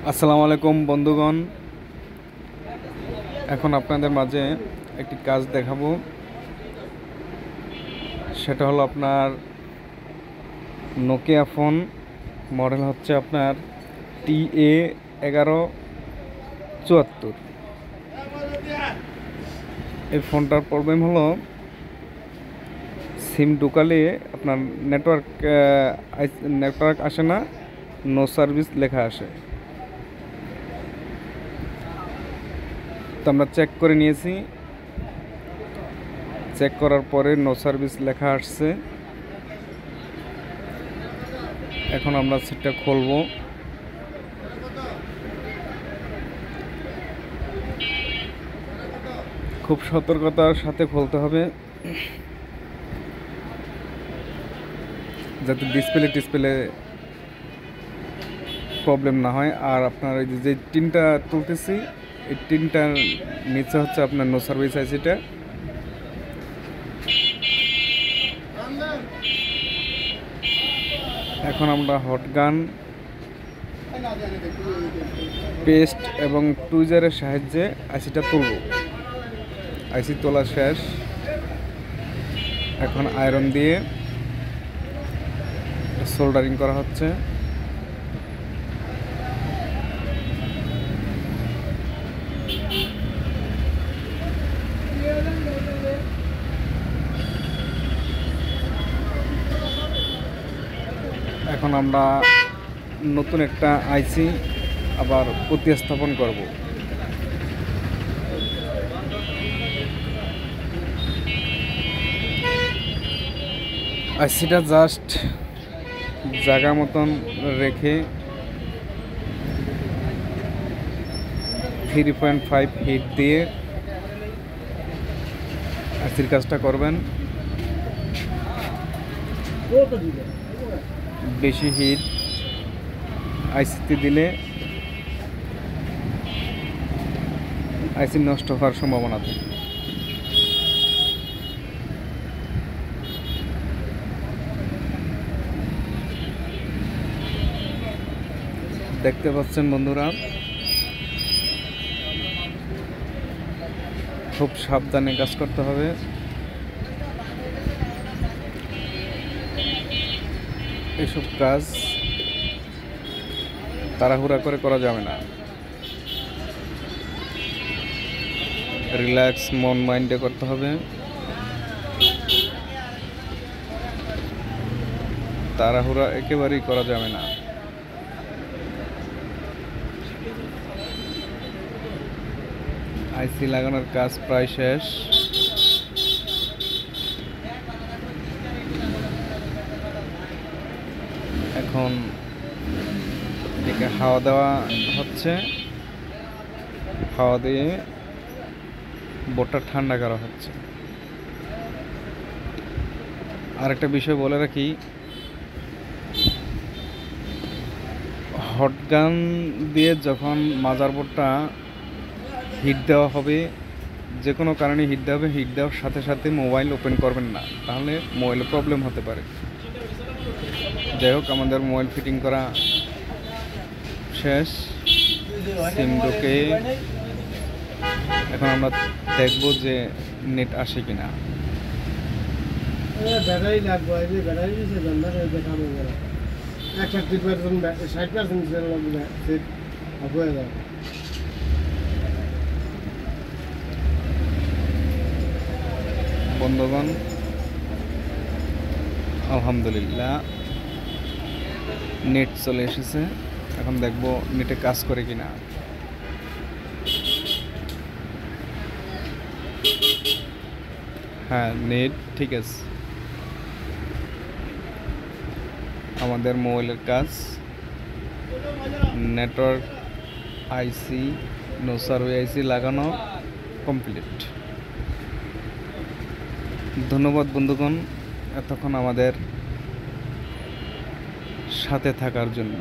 আসসালামু আলাইকুম বন্ধুগণ, এখন আপনাদের মাঝে একটি কাজ দেখাবো। সেটা হলো আপনার নোকিয়া ফোন, মডেল হচ্ছে আপনার TA1174। এই ফোনটার প্রবলেম হলো সিম ঢুকালে আপনার নেটওয়ার্ক আসে না, নো সার্ভিস লেখা আসে। তো আমরা চেক করে নিয়েছি, চেক করার পরে নো সার্ভিস লেখা আসছে। এখন আমরা সেটটা খুলব। খুব সতর্কতার সাথে খুলতে হবে যাতে ডিসপ্লে প্রবলেম না হয়। আর আপনার এই যে টিনটা তুলতেছি, এই টিনটার নিচে হচ্ছে আপনার নো সার্ভিস আইসিটা। এখন আমরা হটগান, পেস্ট এবং টুইজারের সাহায্যে আইসিটা তুলব। আইসি তোলা শেষ। এখন আয়রন দিয়ে সোল্ডারিং করা হচ্ছে। এখন আমরা নতুন একটা আইসি আবার প্রতিস্থাপন করব। আইসিটা জাস্ট জায়গা মতন রেখে 3.5 হিট দিয়ে আইসির কাজটা করবেন। বেশি হিট আইসিতে দিলে আইসি নষ্ট হওয়ার সম্ভাবনা থাকে। দেখতে পাচ্ছেন বন্ধুরা, খুব সাবধানে কাজ করতে হবে। এসব কাজ তাড়াহুড়া করে করা যাবে না, রিল্যাক্স মন মাইন্ডে করতে হবে। তাড়াহুড়া একেবারেই করা যাবে না। আইসি লাগানোর কাজ প্রায় শেষ। এখন একে হাওয়া দেওয়া হচ্ছে, হাওয়া দিয়ে বোর্ডটা ঠান্ডা করা হচ্ছে। আরেকটা বিষয় বলে রাখি, হটগান দিয়ে যখন মাদারবোর্ডটা হিট দেওয়া হবে, যে কোনো কারণে হিট দেওয়া হবে, হিট দেওয়ার সাথে সাথে মোবাইল ওপেন করবেন না, তাহলে মোবাইলে প্রবলেম হতে পারে। যাই হোক, আমাদের মোবাইল ফিটিং করা শেষ। সিম ঢুকে এখন আমরা দেখব যে নেট আসে কিনা। ব্যাটারি লাগবে, ব্যাটারি দেখানো যাবে 61% 60% সেট হয়ে যাবে। বন্ধুগণ, আলহামদুলিল্লাহ নেট চলে এসেছে। এখন দেখব নেটে কাজ করে কিনা। হ্যাঁ, নেট ঠিক আছে। আমাদের মোবাইলের কাজ, নেটওয়ার্ক আইসি, নো সার্ভিস আইসি লাগানো কমপ্লিট। ধন্যবাদ বন্ধুগণ, এতক্ষণ আমাদের সাথে থাকার জন্য।